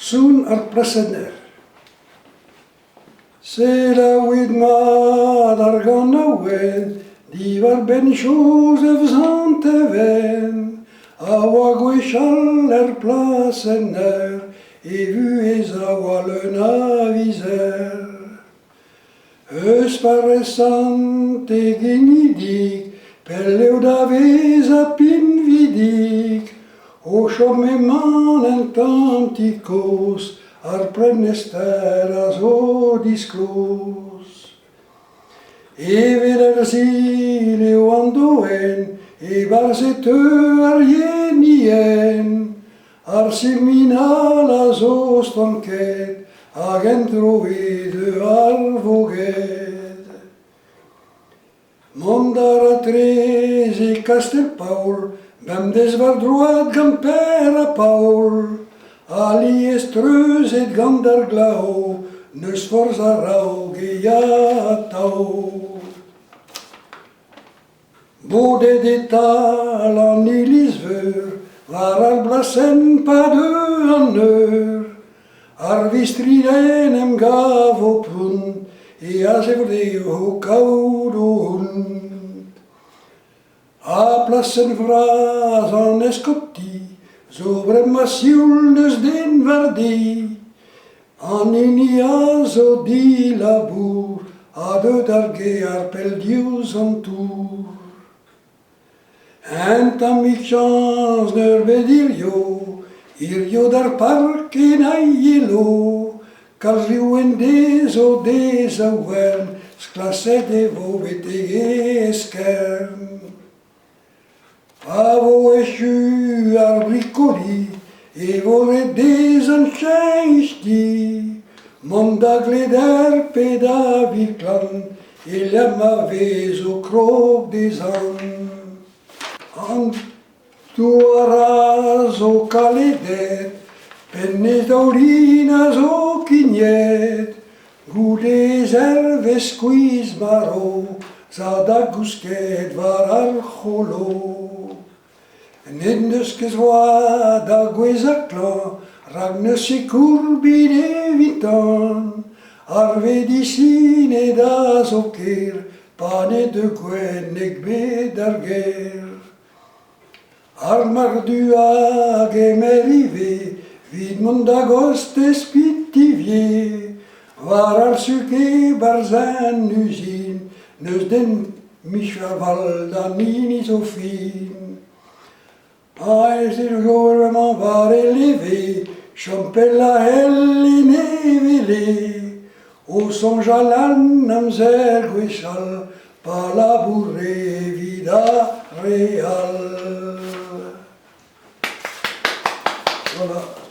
soon ar plasener. C'est la ouid-ma ar gant a wen, di war ben Joseph Zanteven, a oa gwechal ar plasener, e vu ez a walen a vizer. Eus paresant e genidik, pelleu da vez a pin vidik, o chom e man en tantikos, ar prenester a zo diskos. Evet ar zil eo an doen, e barzet ar yenien, ar seminal a zo stanket, hag entroet ar voget. Mondar a trez e Kastelpaul, bem des war droat gant per a Paul, ali estreuzet gant ar glao, neus forz a raog e a tao. Bodet e tal an Elisveur, war ar blasen pa de an eur, ar vistriden em gav o punt, e a zevdeo o kaout o hund. A plasen vraz an eskopti, zo brem a sioul neus den vardi, an eni a zo di labour, a deud ar ge ar pel diouz an tour. Ent amik chans n'eur bet irio d'ar park en a yelo, kal riouen dez o dez a wern, sklaset e vo betege eskern. Pa vo echu ar bricoli, e voret dez an tchenchti, mont da gleder pe da viklan, e lem a vez o krog dez an. An tuaraz o kaledet, pennez daoulin a zo kignet, goudez ervez skouiz maro, za da gousket war ar c'holo. Ned neus ket voa da gwez a klan, rag neus e kourbit e vitan, ar vedisin e da zo ker, pa ne de gwen nek bet ar ger. Ar mardu hag emerive, vid mont da gost espitivie, war ar suke barzan usine, neus den michaval da nini zo fin. A ez eo gorman var eleve, champel a hel en evele, o sonj a lan amzer gwechal, pa laboure vida real. Voilà.